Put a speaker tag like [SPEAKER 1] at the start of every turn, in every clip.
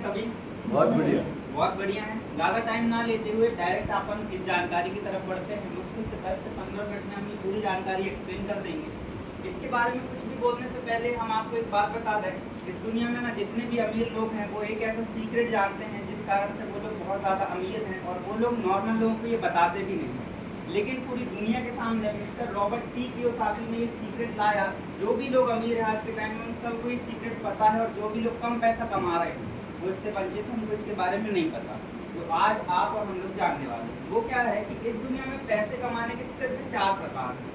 [SPEAKER 1] सभी?
[SPEAKER 2] बहुत बढ़िया।
[SPEAKER 1] बहुत बढ़िया है। ज़्यादा टाइम ना लेते हुए डायरेक्ट अपन इस जानकारी की तरफ बढ़ते हैं। मुश्किल से 10 से 15 मिनट में हम ये पूरी जानकारी एक्सप्लेन कर देंगे। इसके बारे में कुछ भी बोलने से पहले हम आपको एक बात बता दें, इस दुनिया में ना जितने भी अमीर लोग हैं वो एक ऐसा सीक्रेट जानते हैं जिस कारण से वो लोग बहुत ज़्यादा अमीर हैं, और वो लोग नॉर्मल लोगों को ये बताते भी नहीं हैं। लेकिन पूरी दुनिया के सामने मिस्टर रॉबर्ट टी कियोसाकी ने ये सीक्रेट लाया। जो भी लोग अमीर है आज के टाइम में उन सबको ये सीक्रेट पता है, और जो भी लोग कम पैसा कमा रहे हैं वो इससे वंचित हैं, उनको इसके बारे में नहीं पता। तो आज आप और हम लोग जानने वाले हैं वो क्या है कि इस दुनिया में पैसे कमाने के सिर्फ 4 प्रकार हैं।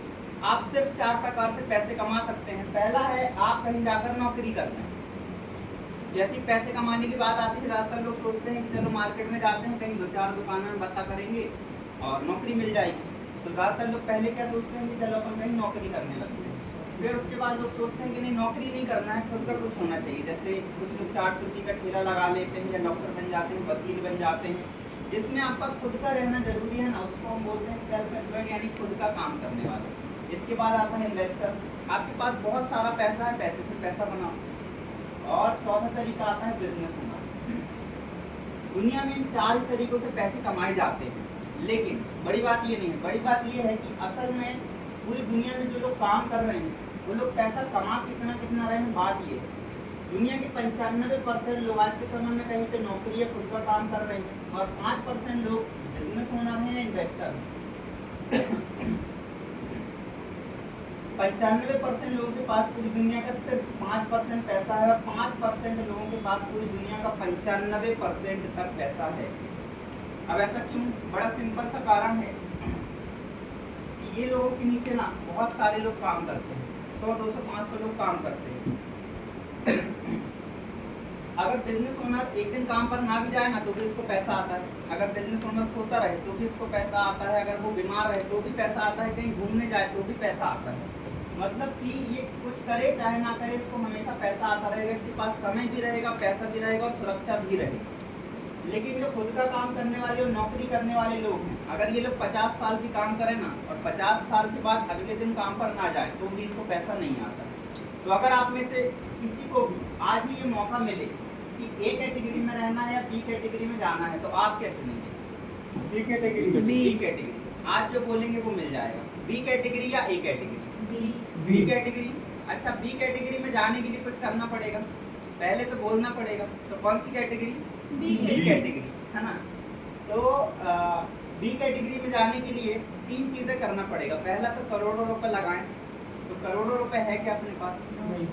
[SPEAKER 1] आप सिर्फ 4 प्रकार से पैसे कमा सकते हैं। पहला है आप कहीं जाकर नौकरी करना है। जैसे पैसे कमाने की बात आती है, ज़्यादातर लोग सोचते हैं कि चलो मार्केट में जाते हैं, कहीं 2-4 दुकानों में बता करेंगे और नौकरी मिल जाएगी। तो ज़्यादातर लोग पहले क्या सोचते हैं कि चलो अपन कहीं नौकरी करने लगते हैं। फिर उसके बाद लोग सोचते हैं कि नहीं, नौकरी नहीं करना है, खुद का कुछ होना चाहिए। जैसे कुछ लोग चाट फुल्की का ठेला लगा लेते हैं, या डॉक्टर बन जाते हैं, वकील बन जाते हैं। जिसमें आपका खुद का रहना जरूरी है ना, उसको हम बोलते हैं सेल्फ एम्प्लॉयड, यानी खुद का काम करने वाला। इसके बाद आता है इन्वेस्टर। आपके पास बहुत सारा पैसा है, पैसे से पैसा बनाओ। और चौथा तरीका आता है बिजनेस होना। दुनिया में इन 4 तरीकों से पैसे कमाए जाते हैं। लेकिन बड़ी बात ये नहीं है, बड़ी बात ये है कि असल में पूरी दुनिया में जो लोग काम कर रहे हैं वो लोग पैसा कमा कितना रहे हैं। बात ये है, दुनिया के 95% लोग आज के समय में कहीं पे नौकरी या खुद का काम कर रहे हैं, और 5% लोग बिजनेस ओनर हैं या इन्वेस्टर। 95% लोगों के पास पूरी दुनिया का सिर्फ 5% पैसा है, और 5% लोगों के पास पूरी दुनिया का 95% तक पैसा है। अब ऐसा क्यों? बड़ा सिंपल सा कारण है कि ये लोगों के नीचे ना बहुत सारे लोग काम करते हैं। 100, 200, 500 लोग काम करते हैं। अगर बिजनेस ओनर एक दिन काम पर ना भी जाए ना तो भी उसको पैसा आता है। अगर बिजनेस ओनर सोता रहे तो भी उसको पैसा आता है। अगर वो बीमार रहे तो भी पैसा आता है। कहीं घूमने जाए तो भी पैसा आता है। मतलब कि ये कुछ करे चाहे ना करे, इसको हमेशा पैसा आता रहेगा। इसके पास समय भी रहेगा, पैसा भी रहेगा, और सुरक्षा भी रहेगी। लेकिन जो खुद का काम करने वाले और नौकरी करने वाले लोग हैं, अगर ये लोग 50 साल भी काम करें ना, और 50 साल के बाद अगले दिन काम पर ना जाए तो भी इनको पैसा नहीं आता। तो अगर आप में से किसी को भी आज ही ये मौका मिले कि ए कैटेगरी में रहना है या बी कैटेगरी में जाना है, तो आप क्या चुनेंगे?
[SPEAKER 2] B category.
[SPEAKER 1] B category. आज जो बोलेंगे वो मिल जाएगा। बी कैटेगरी या ए कैटेगरी? B category. अच्छा, बी कैटेगरी में जाने के लिए कुछ करना पड़ेगा, पहले तो बोलना पड़ेगा। तो कौन सी कैटेगरी? बी कैटेगरी, है ना। तो बी कैटेगरी में जाने के लिए 3 चीज़ें करना पड़ेगा। पहला तो करोड़ों रुपए लगाएं। तो करोड़ों रुपए है क्या अपने पास?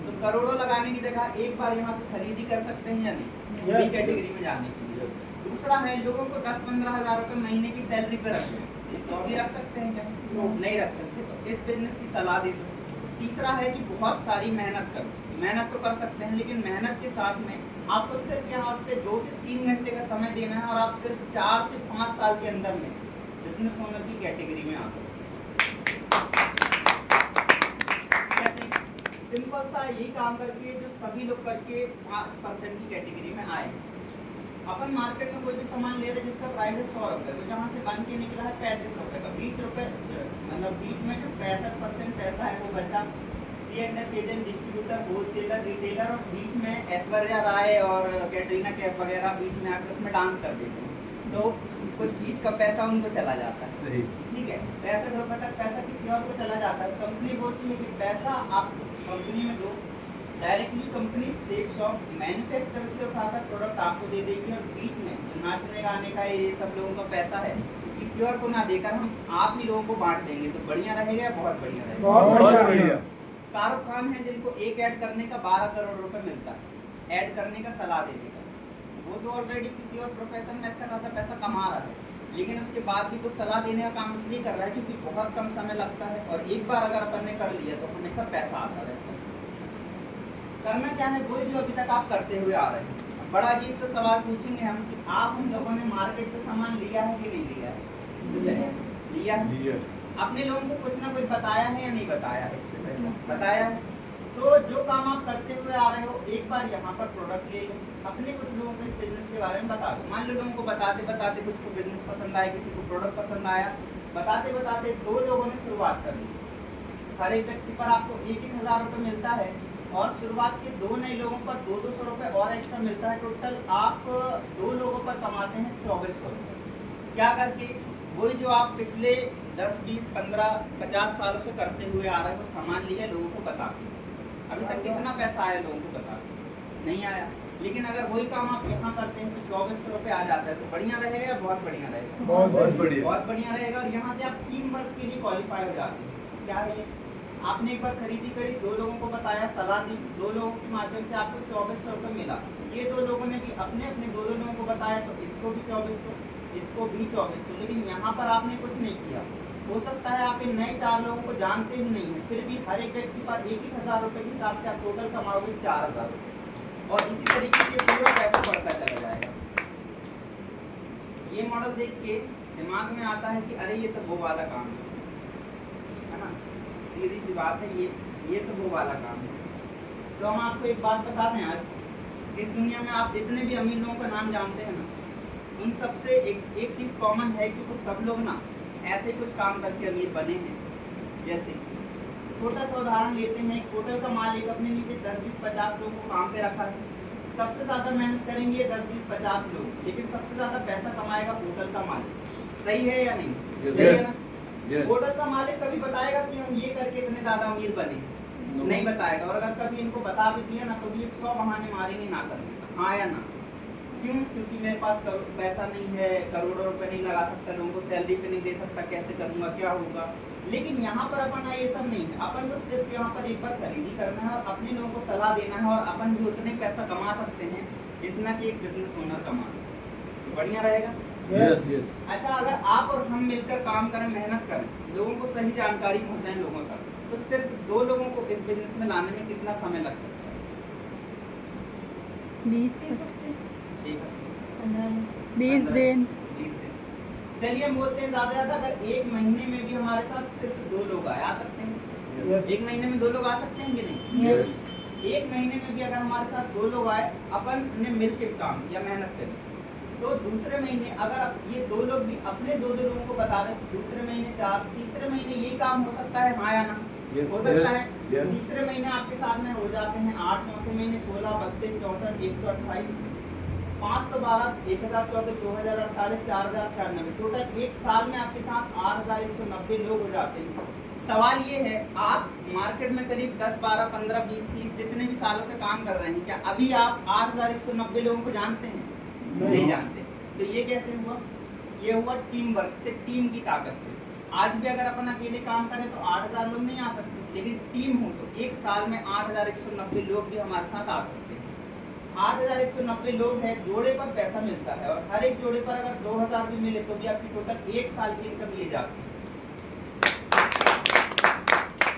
[SPEAKER 1] तो करोड़ों लगाने की जगह एक बार यहाँ से खरीदी कर सकते हैं या नहीं? बी कैटेगरी में जाने के लिए। दूसरा है, लोगों को 10-15 हज़ार रुपये महीने की सैलरी पे रखें, तो अभी रख सकते हैं क्या? नहीं रख सकते। तो इस बिजनेस की सलाह दे दो। तीसरा है कि बहुत सारी मेहनत करो। मेहनत तो कर सकते हैं, लेकिन मेहनत के साथ में आपको सिर्फ यहाँ पे 2 से 3 घंटे का समय देना है, और आप सिर्फ 4 से 5 साल के अंदर में बिजनेस ओनर की कैटेगरी में आ सकते हैं। जैसे सिंपल सा यही काम करके जो सभी लोग करके 5% की कैटेगरी में आए। अपन मार्केट में कोई भी सामान ले रहे जिसका प्राइस है 100 रुपये, तो जहाँ से बन के निकला है 35 रुपये का, 20 रुपये मतलब बीच में जो 65% पैसा है वो बचा C&F agent, distributor, wholesaler, retailer, और बीच में ऐश्वर्या राय और कैटरीना कैफ वगैरह बीच में आकर उसमें डांस कर देते हैं। तो कुछ बीच का पैसा उनको चला जाता है।
[SPEAKER 2] सही।
[SPEAKER 1] ठीक है, 65 रुपये तक पैसा किसी और को चला जाता है। कंपनी बोलती है कि पैसा आप कंपनी में दो। Directly company sales of manufacturer से उठाकर प्रोडक्ट आपको दे देगी, और बीच में जो नाचने गाने का ये सब लोगों का पैसा है किसी और को ना देकर हम आप ही लोगों को बांट देंगे। तो बढ़िया रहेगा या बहुत बढ़िया रहेगा?
[SPEAKER 2] बहुत बढ़िया।
[SPEAKER 1] शाहरुख खान है जिनको एक ऐड करने का 12 करोड़ रुपए मिलता है, ऐड करने का सलाह देने का। वो तो ऑलरेडी किसी और प्रोफेशन में अच्छा खासा पैसा कमा रहा है, लेकिन उसके बाद भी कुछ सलाह देने का काम इसलिए कर रहा है क्योंकि बहुत कम समय लगता है, और एक बार अगर अपन ने कर लिया तो हमेशा पैसा आता रहता है। करना क्या है? वही जो अभी तक आप करते हुए आ रहे हैं। बड़ा अजीब सा सवाल पूछेंगे हम कि आप हम लोगों ने मार्केट से सामान लिया है कि नहीं लिया है? लिया है। अपने लोगों को कुछ ना कुछ बताया है या नहीं बताया है? इससे पहले बताया है। तो जो काम आप करते हुए आ रहे हो, एक बार यहाँ पर प्रोडक्ट ले लो, अपने कुछ लोगों को इस बिजनेस के बारे में बता दो। मान लो लोगों को बताते बताते कुछ को बिजनेस पसंद आया, किसी को प्रोडक्ट पसंद आया, बताते बताते 2 लोगों ने शुरुआत कर दी। हर एक व्यक्ति पर आपको 1-1 हज़ार रुपये मिलता है, और शुरुआत के 2 नए लोगों पर 200 रुपये और एक्स्ट्रा मिलता है। टोटल आप 2 लोगों पर कमाते हैं 2400 रुपये। क्या करके? वही जो आप पिछले 10, 20, 15, 50 सालों से करते हुए आ रहे हो, सामान लिया लोगों को बता के। अभी तक कितना पैसा आया लोगों को बता के? नहीं आया। लेकिन अगर वही काम आप यहाँ करते हैं तो 2400 रुपये आ जाता है, तो बढ़िया रहेगा या बहुत बढ़िया रहेगा?
[SPEAKER 2] बहुत बढ़िया।
[SPEAKER 1] बहुत बढ़िया रहेगा। और यहाँ से आप टीम वर्क के लिए क्वालिफाई हो जाते हैं। क्या है ये? आपने एक बार खरीदी करी, 2 लोगों को बताया, सलाह दी, 2 लोगों के माध्यम से आपको 2400 रुपये मिला। ये 2 लोगों ने भी अपने अपने 2 लोगों को बताया, तो इसको भी 2400, इसको भी 2400। लेकिन यहाँ पर आपने कुछ नहीं किया। हो सकता है आप इन नए 4 लोगों को जानते ही नहीं है, फिर भी हर एक व्यक्ति पर 1,000 रुपये के हिसाब से आप टोटल कमाओगे 4000 रुपये। और इसी तरीके से पूरा पैसा बढ़ता चला जाएगा। ये मॉडल देख के दिमाग में आता है कि अरे ये तो वो वाला काम है ना? सीधी सी बात है, ये तो वो वाला काम है। तो हम आपको एक बात बता दें, आज इस दुनिया में आप जितने भी अमीर लोगों का नाम जानते हैं ना, उन सबसे एक चीज़ कॉमन है कि वो सब लोग ना ऐसे कुछ काम करके अमीर बने हैं। जैसे छोटा सा उदाहरण लेते हैं, एक होटल का मालिक अपने नीचे 10, 20, 50 लोगों को काम पे रखा है। सबसे ज़्यादा मेहनत करेंगे 10, 20, 50 लोग, लेकिन सबसे ज़्यादा पैसा कमाएगा होटल का मालिक। सही है या नहीं? सही है ना? होटल का मालिक कभी बताएगा कि हम ये करके इतने ज़्यादा अमीर बने? नहीं बताएगा। और अगर कभी इनको बता भी दिया ना, तो ये 100 बहाने मारेंगे ना करने का। हाँ या ना? क्यों? क्योंकि मेरे पास पैसा नहीं है, करोड़ों रुपए नहीं लगा सकता, लोगों को सैलरी पे नहीं दे सकता, कैसे करूँगा, क्या होगा? लेकिन यहाँ पर अपन ये सब नहीं है। अपन को सिर्फ यहाँ पर एक बार खरीदी करना है और अपने लोगों को सलाह देना है, और अपन भी उतने पैसा कमा सकते हैं जितना कि एक बिजनेस ओनर कमाना है। बढ़िया रहेगा?
[SPEAKER 2] Yes yes.
[SPEAKER 1] अच्छा, अगर आप और हम मिलकर काम करें, मेहनत करें, लोगों को सही जानकारी पहुँचाएं लोगों तक, तो सिर्फ 2 लोगों को इस बिजनेस में लाने में कितना समय लग सकता है?
[SPEAKER 3] 20
[SPEAKER 1] 20
[SPEAKER 3] दिन।
[SPEAKER 1] चलिए हम बोलते हैं ज़्यादा अगर 1 महीने में भी हमारे साथ सिर्फ 2 लोग आ सकते हैं।
[SPEAKER 2] यस।
[SPEAKER 1] 1 महीने में 2 लोग आ सकते हैं कि नहीं?
[SPEAKER 2] यस।
[SPEAKER 1] 1 महीने में भी अगर हमारे साथ 2 लोग आए, अपन ने मिल के काम या मेहनत करी, तो दूसरे महीने अगर ये 2 लोग भी अपने 2 लोगों को बता दें, दूसरे महीने 4, तीसरे महीने ये काम हो सकता है, हाँ या ना? हो सकता है। तीसरे महीने आपके साथ में हो जाते हैं 8, चौथे महीने 16, 32, 64, 128, 512, 1024, 2048, 4096। टोटल एक साल में आपके साथ 8190 लोग हो जाते हैं। सवाल ये है, आप मार्केट में करीब 10, 12, 15, 20, 30 जितने भी सालों से काम कर रहे हैं, क्या अभी आप 8190 लोगों को जानते हैं? नहीं जानते। तो ये कैसे हुआ? ये हुआ टीम वर्क से, टीम की ताकत से। आज भी अगर अपन अकेले काम करें तो 8000 लोग नहीं आ सकते, लेकिन टीम हो तो एक साल में 8190 लोग भी हमारे साथ आ सकते हैं। 8190 लोग हैं, जोड़े पर पैसा मिलता है, और हर एक जोड़े पर अगर 2000 भी मिले तो भी आपकी टोटल एक साल की इनकम ये जाती है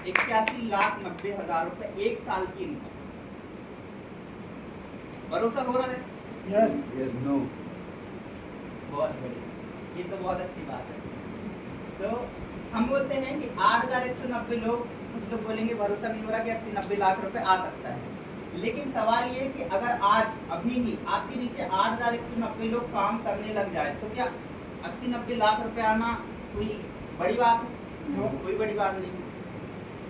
[SPEAKER 1] 81,90,000 रुपए एक साल की इनकम। भरोसा हो रहा है?
[SPEAKER 2] Yes yes. नो।
[SPEAKER 1] बहुत बढ़िया, ये तो बहुत अच्छी बात है। तो हम बोलते हैं कि 8190 लोग, कुछ लोग बोलेंगे भरोसा नहीं हो रहा कि 80-90 लाख रुपए आ सकता है, लेकिन सवाल ये है कि अगर आज अभी ही आपके नीचे 8190 लोग काम करने लग जाए तो क्या 80-90 लाख रुपए आना कोई बड़ी बात है? कोई बड़ी बात नहीं है।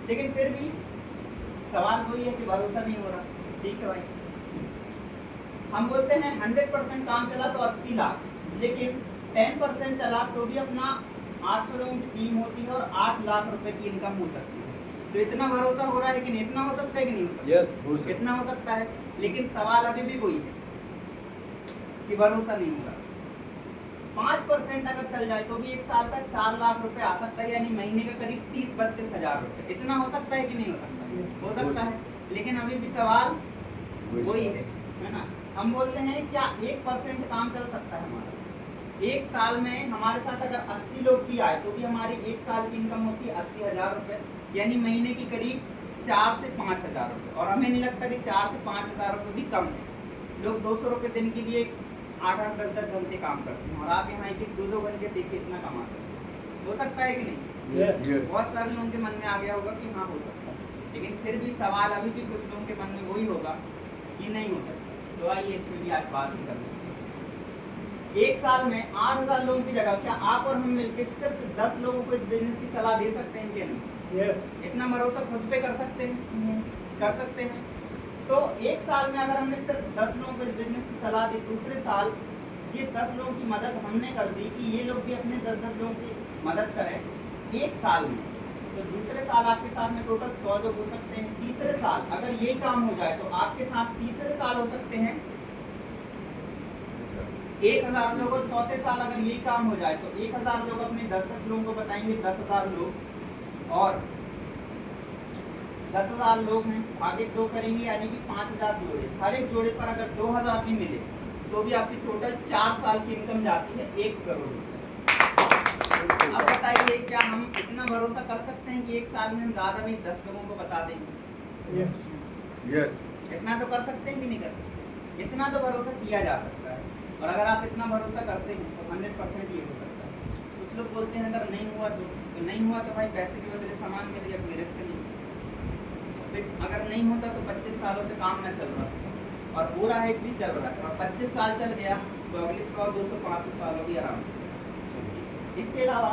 [SPEAKER 1] लेकिन फिर भी सवाल वही है कि भरोसा नहीं हो रहा। ठीक है भाई, हम बोलते हैं 100% काम चला तो 80 लाख, लेकिन 10% चला तो भी अपना 800 लोगों की टीम होती है और 8 लाख रुपए की इनकम हो सकती है। तो इतना भरोसा हो रहा है कि नहीं? इतना हो सकता है कि नहीं हो सकता?
[SPEAKER 2] यस हो सकता है।
[SPEAKER 1] इतना हो सकता है, लेकिन सवाल अभी भी वही है कि भरोसा नहीं हो रहा। 5% अगर चल जाए तो भी एक साल का 4 लाख रुपए आ सकता है, यानी महीने का करीब 30-32 हजार रुपए। इतना हो सकता है कि नहीं हो सकता? हो सकता है, लेकिन अभी भी सवाल वही है ना? हम बोलते हैं क्या 1% काम चल सकता है हमारा? एक साल में हमारे साथ अगर 80 लोग भी आए तो भी हमारी एक साल की इनकम होती है 80,000 रुपए, यानी महीने की करीब 4 से 5 हजार रुपए। और हमें नहीं लगता कि 4 से 5 हजार रुपए भी कम है। लोग 200 रुपए दिन के लिए 8-8, 10-10 घंटे काम करते हैं, और आप यहाँ 1-1, 2-2 घंटे देखिए इतना कमा सकते हैं। हो सकता है कि नहीं?
[SPEAKER 2] यस।
[SPEAKER 1] बहुत सारे लोगों के मन में आ गया होगा कि हाँ हो सकता है, लेकिन फिर भी सवाल अभी भी कुछ लोगों के मन में वही होगा कि नहीं हो सकता। तो आइए इस पर भी आज बात ही करते हैं। एक साल में 8000 लोगों की जगह क्या आप और हम मिलकर सिर्फ 10 लोगों को इस बिजनेस की सलाह दे सकते हैं कि नहीं?
[SPEAKER 2] यस।
[SPEAKER 1] इतना भरोसा खुद पे कर सकते हैं? कर सकते हैं। तो एक साल में अगर हमने सिर्फ 10 लोगों को इस बिजनेस की सलाह दी, दूसरे साल ये 10 लोगों की मदद हमने कर दी कि ये लोग भी अपने 10-10 लोगों की मदद करें एक साल में, तो दूसरे साल आपके साथ में टोटल 100 लोग हो सकते हैं। तीसरे साल अगर ये काम हो जाए तो आपके साथ तीसरे साल हो सकते हैं 1000 लोग, और चौथे साल अगर यही काम हो जाए तो 1000 लोग अपने 10-10 लोगों को बताएंगे, 10,000 लोग, और 10,000 लोग हैं आगे 2 करेंगे, यानी कि 5,000 जोड़े। हर एक जोड़े पर अगर 2,000 भी मिले तो भी आपकी टोटल 4 साल की इनकम जाती है 1 करोड़ रुपए। अब बताइए क्या हम इतना भरोसा कर सकते हैं कि एक साल में हम ज़्यादा नहीं 10 लोगों को बता देंगे?
[SPEAKER 2] Yes. Yes.
[SPEAKER 1] इतना तो कर सकते हैं कि नहीं कर सकते? इतना तो भरोसा किया जा सकता है, और अगर आप इतना भरोसा करते हैं तो 100% ये हो सकता है। कुछ लोग बोलते हैं अगर नहीं हुआ तो नहीं हुआ, तो भाई पैसे के बदले सामान मिल गया, कोई रिस्क नहीं। फिर अगर नहीं होता तो 25 सालों से काम ना चल रहा, और हो रहा है इसलिए चल रहा है, और 25 साल चल गया तो अगले 100, 200, 500 सालों की आराम से। इसके अलावा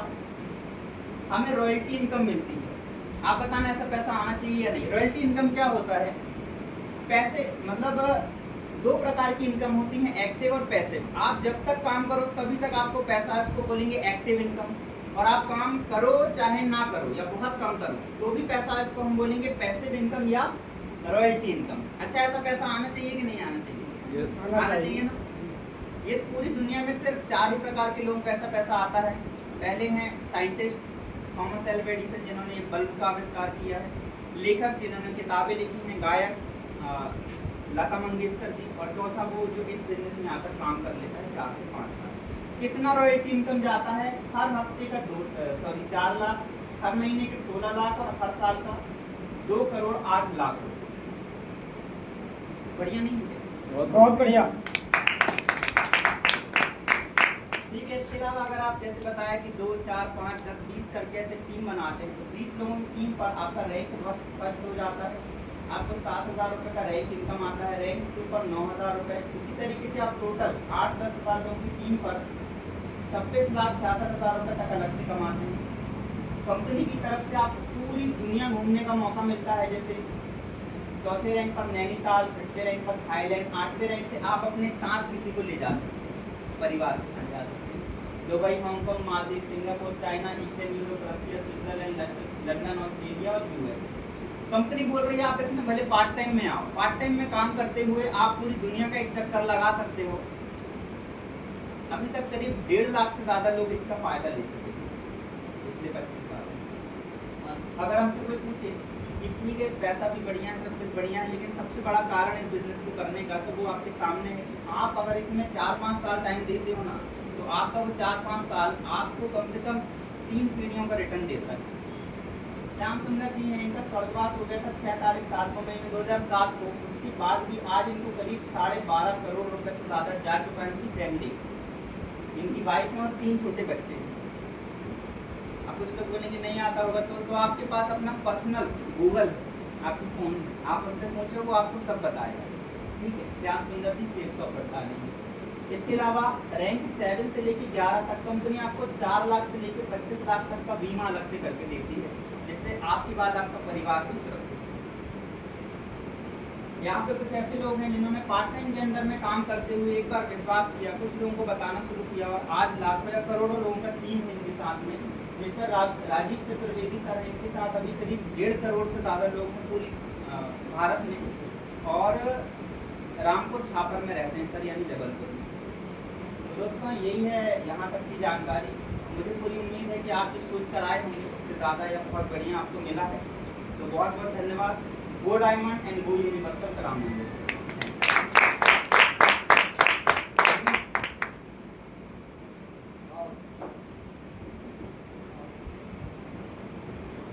[SPEAKER 1] हमें रॉयल्टी इनकम मिलती है। आप बताना ऐसा पैसा आना चाहिए या नहीं? रॉयल्टी इनकम क्या होता है? पैसे मतलब 2 प्रकार की इनकम होती है, एक्टिव और पैसिव। आप जब तक काम करो तभी तक आपको पैसा, इसको बोलेंगे एक्टिव इनकम, और आप काम करो चाहे ना करो या बहुत कम करो तो भी पैसा, इसको हम बोलेंगे पैसिव इनकम या रॉयल्टी इनकम। अच्छा, ऐसा पैसा आना चाहिए कि नहीं आना चाहिए?
[SPEAKER 2] Yes.
[SPEAKER 1] आना चाहिए ना। इस पूरी दुनिया में सिर्फ 4 ही प्रकार के लोगों को ऐसा पैसा आता है। पहले हैं साइंटिस्ट, थॉमस एल्वा एडिसन जिन्होंने बल्ब का आविष्कार किया है, लेखक जिन्होंने किताबें लिखी हैं, गायक लता मंगेशकर जी, और चौथा वो जो इस बिजनेस में आकर काम कर लेता है 4 से 5 साल। कितना रॉयल्टी इनकम जाता है? हर हफ्ते का 4 लाख, हर महीने के 16 लाख, और हर साल का 2 करोड़ 8 लाख रुपए। बढ़िया नहीं है?
[SPEAKER 3] बहुत बढ़िया।
[SPEAKER 1] ठीक है। इसके अलावा अगर आप जैसे बताया कि 2, 4, 5, 10, 20 करके ऐसे टीम बनाते हैं, तो 20 लोगों की टीम पर आपका रैंक फर्स्ट हो जाता है, आपको 7,000 रुपये का रैंक इनकम आता है, रैंक 2 पर 9,000 रुपये। इसी तरीके से आप टोटल 8-10 हज़ार लोगों की टीम पर 26,66,000 रुपये तक अलग से कमाते हैं। कंपनी की तरफ से आपको पूरी दुनिया घूमने का मौका मिलता है, जैसे चौथे रैंक पर नैनीताल, 6वें रैंक पर थाईलैंड, 8वें रैंक से आप अपने साथ किसी को ले जा सकते हैं, परिवार के साथ जा सकते हैं। Dubai, Hong Kong, Maldives, Singapore, China, eastern Europe, Russia, Switzerland, London, Australia और यूएस। कंपनी बोल रही है आप इसमें भले पार्ट टाइम में आओ, पार्ट टाइम में काम करते हुए आप पूरी दुनिया का एक चक्कर लगा सकते हो। अभी तक करीब 1.5 लाख से ज़्यादा लोग इसका फायदा ले चुके हैं पिछले 25 साल में। अगर हमसे कोई पूछे कि ठीक है पैसा भी बढ़िया है, सब कुछ बढ़िया है, लेकिन सबसे बड़ा कारण इस बिजनेस को करने का, तो वो आपके सामने है कि आप अगर इसमें 4-5 साल टाइम देते हो ना, तो आपका वो 4-5 साल आपको कम से कम 3 पीढ़ियों का रिटर्न देता है। श्याम सुंदर जी हैं, इनका स्वर्गवास हो गया था 6 तारीख 7वें महीने 2007 को। उसके बाद भी आज इनको करीब 12.5 करोड़ रुपए से ज़्यादा जा चुका है इनकी फैमिली, इनकी वाइफ में, और 3 छोटे बच्चे हैं। आप कुछ लोग बोलेंगे नहीं आता होगा, तो आपके पास अपना पर्सनल गूगल आपके फ़ोन में, आप उससे पूछो, वो आपको सब बताएगा। ठीक है, श्याम सुंदर जी सेफ शॉप बता देंगे। इसके अलावा रैंक 7 से लेकर 11 तक कंपनी आपको 4 लाख से लेकर 25 लाख तक का बीमा अलग से करके देती है, जिससे आपके बाद आपका परिवार भी सुरक्षित है। यहाँ पे कुछ ऐसे लोग हैं जिन्होंने पार्ट टाइम के अंदर में काम करते हुए एक बार विश्वास किया, कुछ लोगों को बताना शुरू किया, और आज लाखों या करोड़ों लोगों का टीम है इनके साथ में। मिस्टर राजीव चतुर्वेदी सर हैं, इनके साथ अभी करीब 1.5 करोड़ से ज़्यादा लोग हैं पूरी भारत में, और रामपुर छापर में रहते हैं सर, यानी जबलपुर में। तो दोस्तों यही है यहाँ तक की जानकारी। मुझे पूरी उम्मीद है कि आप जो सोच कर आए होंगे उससे ज़्यादा या बहुत बढ़िया आपको मिला है। तो बहुत बहुत धन्यवाद। गो डायमंड एंड गो यूनिवर्सल कराम।